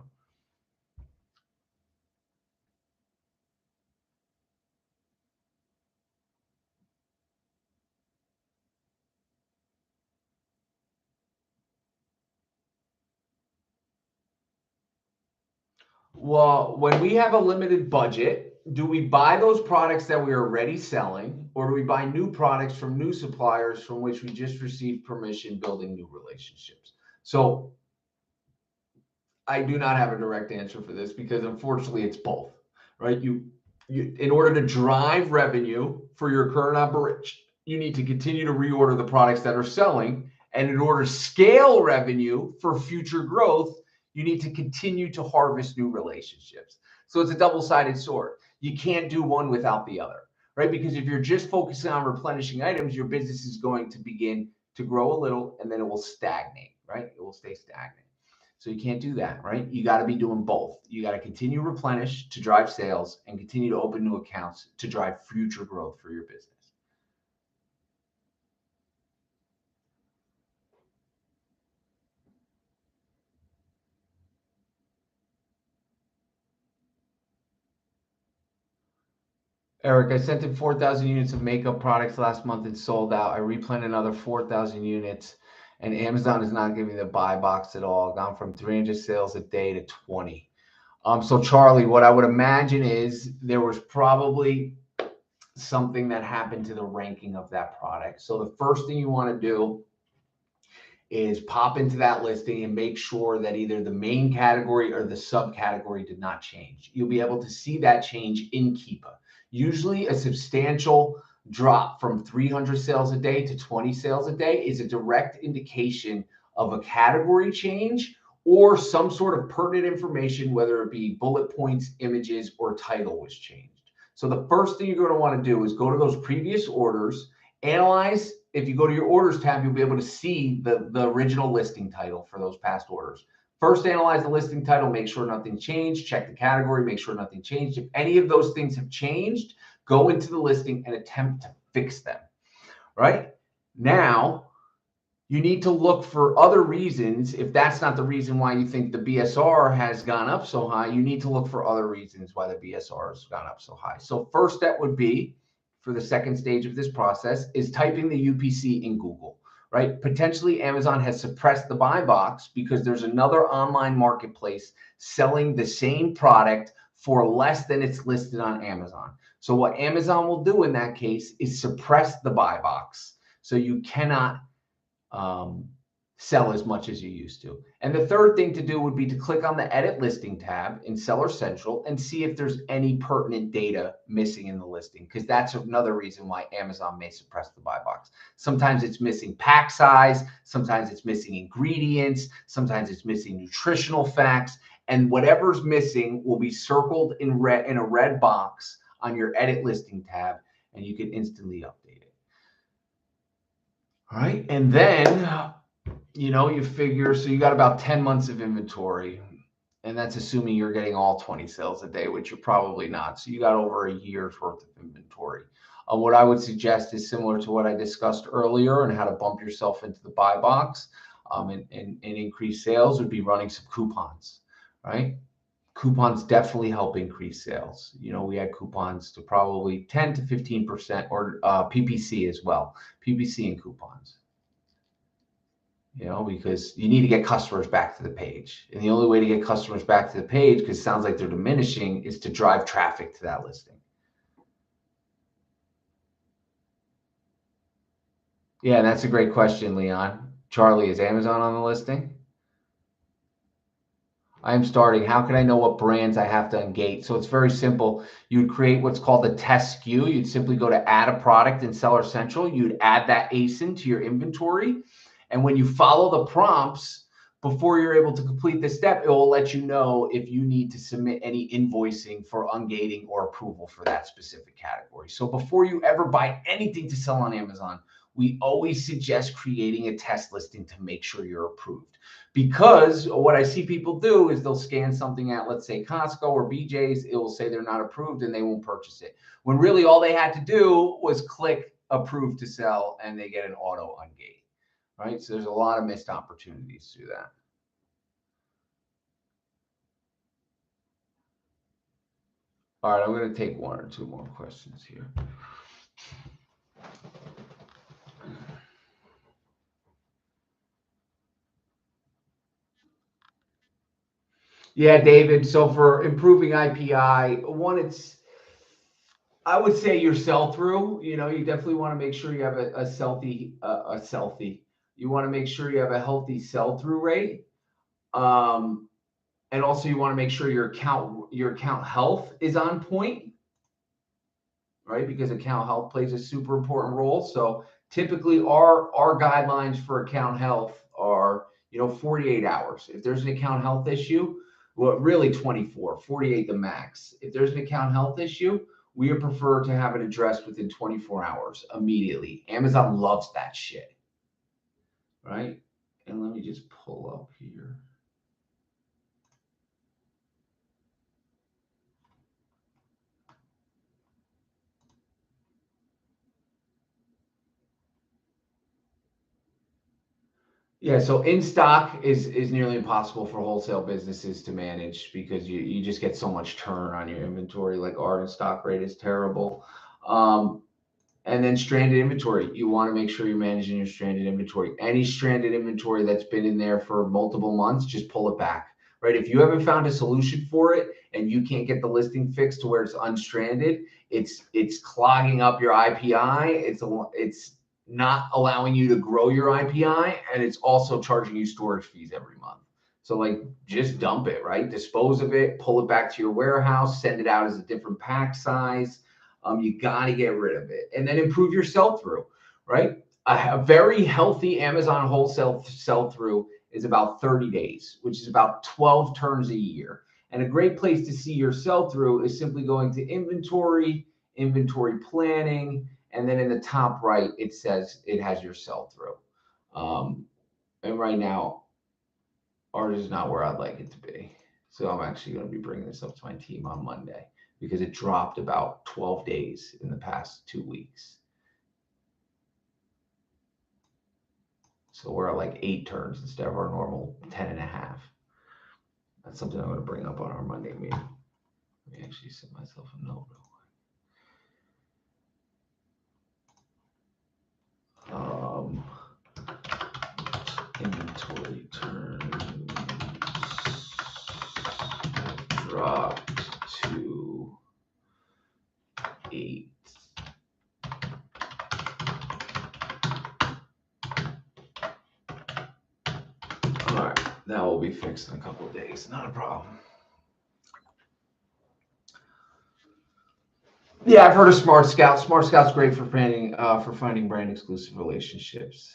Well, when we have a limited budget, do we buy those products that we are already selling, or do we buy new products from new suppliers from which we just received permission, building new relationships? So I do not have a direct answer for this because unfortunately it's both, right? You in order to drive revenue for your current operation, you need to continue to reorder the products that are selling. And in order to scale revenue for future growth, you need to continue to harvest new relationships. So it's a double-sided sword. You can't do one without the other, right? Because if you're just focusing on replenishing items, your business is going to begin to grow a little and then it will stagnate, right? It will stay stagnant. So you can't do that, right? You got to be doing both. You got to continue to replenish to drive sales and continue to open new accounts to drive future growth for your business. Eric, I sent in 4,000 units of makeup products last month and sold out. I replanned another 4,000 units and Amazon is not giving the buy box at all. Gone from 300 sales a day to 20. So Charlie, what I would imagine is there was probably something that happened to the ranking of that product. So the first thing you want to do is pop into that listing and make sure that either the main category or the subcategory did not change. You'll be able to see that change in Keepa. Usually a substantial drop from 300 sales a day to 20 sales a day is a direct indication of a category change or some sort of pertinent information, whether it be bullet points, images, or title was changed. So the first thing you're going to want to do is go to those previous orders, analyze. If you go to your orders tab, you'll be able to see the original listing title for those past orders. First, analyze the listing title, make sure nothing changed, check the category, make sure nothing changed. If any of those things have changed, go into the listing and attempt to fix them, right? Now, you need to look for other reasons. If that's not the reason why you think the BSR has gone up so high, you need to look for other reasons why the BSR has gone up so high. So first step would be, for the second stage of this process, is typing the UPC in Google, right? Potentially Amazon has suppressed the buy box because there's another online marketplace selling the same product for less than it's listed on Amazon. So what Amazon will do in that case is suppress the buy box. So you cannot sell as much as you used to. And the third thing to do would be to click on the edit listing tab in Seller Central and see if there's any pertinent data missing in the listing, because that's another reason why Amazon may suppress the buy box. Sometimes it's missing pack size, sometimes it's missing ingredients, sometimes it's missing nutritional facts, and whatever's missing will be circled in red in a red box on your edit listing tab, and you can instantly update it. All right, and then you figure, so you got about 10 months of inventory, and that's assuming you're getting all 20 sales a day, which you're probably not. So you got over a year's worth of inventory. What I would suggest is similar to what I discussed earlier and how to bump yourself into the buy box and increase sales would be running some coupons, right? Coupons definitely help increase sales. We add coupons to probably 10 to 15% or PPC as well. PPC and coupons. Because you need to get customers back to the page. And the only way to get customers back to the page, because it sounds like they're diminishing, is to drive traffic to that listing. Yeah, that's a great question, Leon. Charlie, is Amazon on the listing? I'm starting. How can I know what brands I have to ungate? So it's very simple. You'd create what's called a test SKU. You'd simply go to add a product in Seller Central. You'd add that ASIN to your inventory. And when you follow the prompts, before you're able to complete this step, it will let you know if you need to submit any invoicing for ungating or approval for that specific category. So before you ever buy anything to sell on Amazon, we always suggest creating a test listing to make sure you're approved. Because what I see people do is they'll scan something at, let's say, Costco or BJ's. It will say they're not approved and they won't purchase it. When really all they had to do was click approve to sell and they get an auto ungate. Right? So there's a lot of missed opportunities through that. All right, I'm going to take one or two more questions here. Yeah, David. So for improving IPI, I would say your sell-through. You definitely want to make sure you have a healthy. You want to make sure you have a healthy sell-through rate, and also you want to make sure your account health is on point, right? Because account health plays a super important role. So typically, our guidelines for account health are 48 hours. If there's an account health issue, well, really 24, 48 the max. If there's an account health issue, we prefer to have it addressed within 24 hours immediately. Amazon loves that shit, right? And let me just pull up here. Yeah, so in stock is nearly impossible for wholesale businesses to manage because you just get so much turn on your inventory. Like our in stock rate is terrible. And then stranded inventory. You want to make sure you're managing your stranded inventory. Any stranded inventory that's been in there for multiple months, just pull it back, right? If you haven't found a solution for it and you can't get the listing fixed to where it's unstranded, it's clogging up your IPI. It's not allowing you to grow your IPI, and it's also charging you storage fees every month. So just dump it, right? Dispose of it, pull it back to your warehouse, send it out as a different pack size. You got to get rid of it and then improve your sell-through, right? A very healthy Amazon wholesale sell-through is about 30 days, which is about 12 turns a year. And a great place to see your sell-through is simply going to inventory planning, and then in the top right, it says it has your sell-through. And right now, ours is not where I'd like it to be. So I'm actually going to be bringing this up to my team on Monday because it dropped about 12 days in the past 2 weeks. So we're at like 8 turns instead of our normal 10.5. That's something I'm going to bring up on our Monday meeting. Let me actually send myself a note real quick. Inventory turns dropped to 8. All right, that will be fixed in a couple of days. Not a problem. Yeah, I've heard of Smart Scout. Smart Scout's great for finding brand exclusive relationships.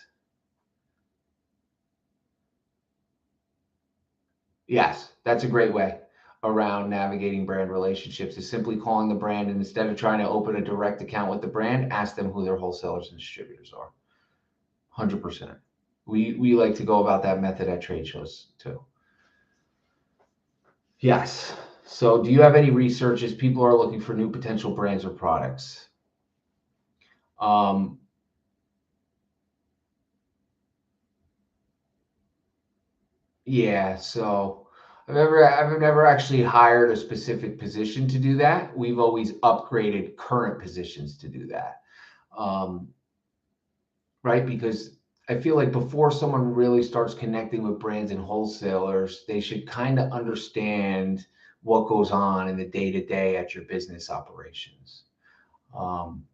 Yes, that's a great way around navigating brand relationships is simply calling the brand, and instead of trying to open a direct account with the brand, ask them who their wholesalers and distributors are. 100%. We like to go about that method at trade shows too. Yes. So do you have any research as people are looking for new potential brands or products? Yeah, so I've never actually hired a specific position to do that. We've always upgraded current positions to do that. Um, right? Because I feel like before someone really starts connecting with brands and wholesalers, they should kind of understand what goes on in the day to day at your business operations. Um,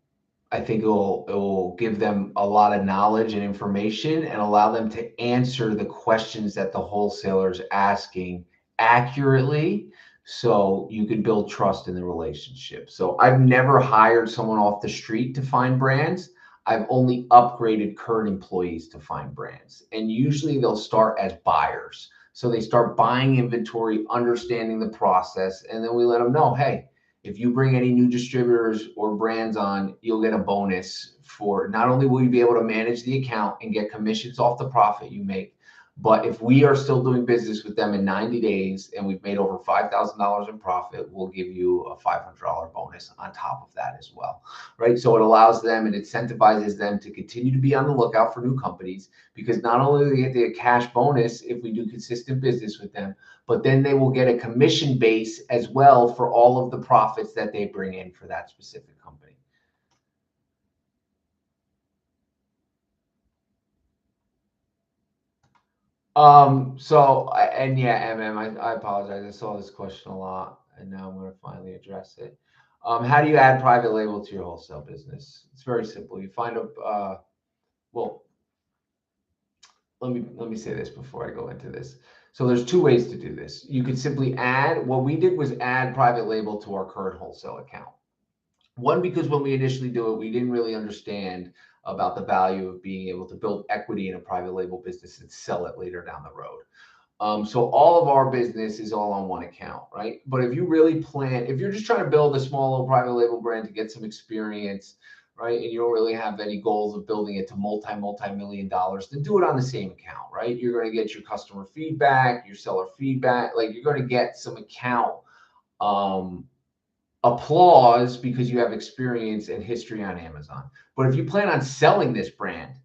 I think it will give them a lot of knowledge and information and allow them to answer the questions that the wholesaler's asking accurately so you can build trust in the relationship. So I've never hired someone off the street to find brands. I've only upgraded current employees to find brands. And usually they'll start as buyers. So they start buying inventory, understanding the process, and then we let them know, hey, if you bring any new distributors or brands on, you'll get a bonus for not only will you be able to manage the account and get commissions off the profit you make, but if we are still doing business with them in 90 days and we've made over $5,000 in profit, we'll give you a $500 bonus on top of that as well, right? So it allows them and incentivizes them to continue to be on the lookout for new companies because not only do they get the cash bonus if we do consistent business with them, but then they will get a commission base as well for all of the profits that they bring in for that specific company. And yeah, I apologize. I saw this question a lot and now I'm going to finally address it. How do you add private label to your wholesale business? It's very simple. You find a, well, let me say this before I go into this. So there's two ways to do this. You could simply add, what we did was add private label to our current wholesale account. One, because when we initially do it, we didn't really understand about the value of being able to build equity in a private label business and sell it later down the road. So all of our business is all on one account, right? But if you really plan, if you're just trying to build a small little private label brand to get some experience, right, and you don't really have any goals of building it to multi-million dollars, then do it on the same account, right? You're going to get your customer feedback, your seller feedback, like you're going to get some account um, applause because you have experience and history on Amazon. But if you plan on selling this brand,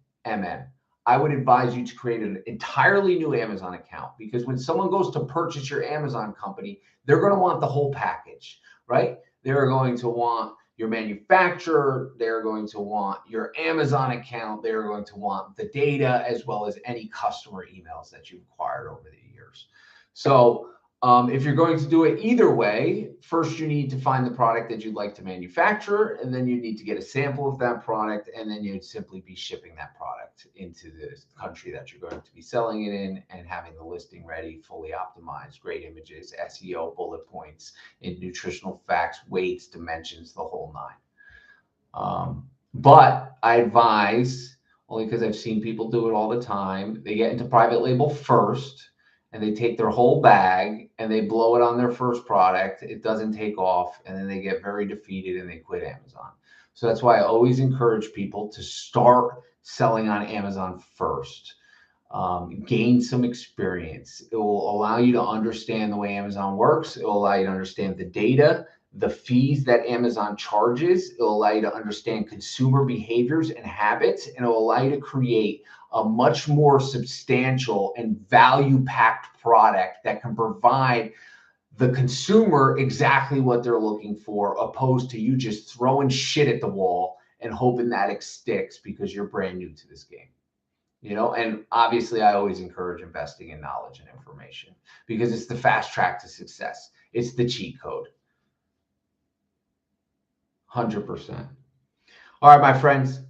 I would advise you to create an entirely new Amazon account because when someone goes to purchase your Amazon company, they're going to want the whole package, right? They're going to want your manufacturer, they're going to want your Amazon account, they're going to want the data as well as any customer emails that you've acquired over the years. So if you're going to do it either way, first you need to find the product that you'd like to manufacture, and then you need to get a sample of that product, and then you'd simply be shipping that product into the country that you're going to be selling it in and having the listing ready, fully optimized, great images, SEO, bullet points, and nutritional facts, weights, dimensions, the whole nine. But I advise, only because I've seen people do it all the time, they get into private label first, and they take their whole bag and they blow it on their first product. It doesn't take off, and then they get very defeated and they quit Amazon. So that's why I always encourage people to start selling on Amazon first. Gain some experience. It will allow you to understand the way Amazon works. It will allow you to understand the data, the fees that Amazon charges. It will allow you to understand consumer behaviors and habits, and it will allow you to create a much more substantial and value-packed product that can provide the consumer exactly what they're looking for, opposed to you just throwing shit at the wall and hoping that it sticks because you're brand new to this game. And obviously I always encourage investing in knowledge and information because it's the fast track to success. It's the cheat code. 100%. All right, my friends.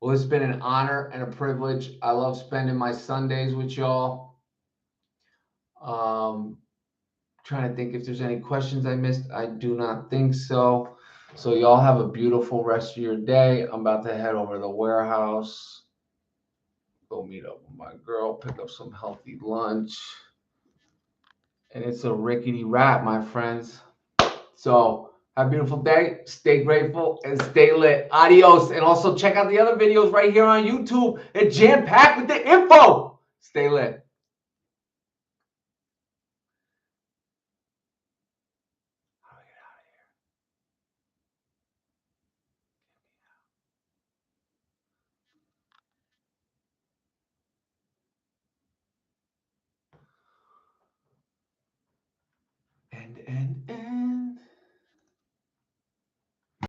Well, it's been an honor and a privilege. I love spending my Sundays with y'all. Trying to think if there's any questions I missed. I do not think so. So y'all have a beautiful rest of your day. I'm about to head over to the warehouse. Go meet up with my girl, pick up some healthy lunch. And it's a rickety wrap, my friends. So have a beautiful day. Stay grateful and stay lit. Adios. And also check out the other videos right here on YouTube. They're jam-packed with the info. Stay lit. and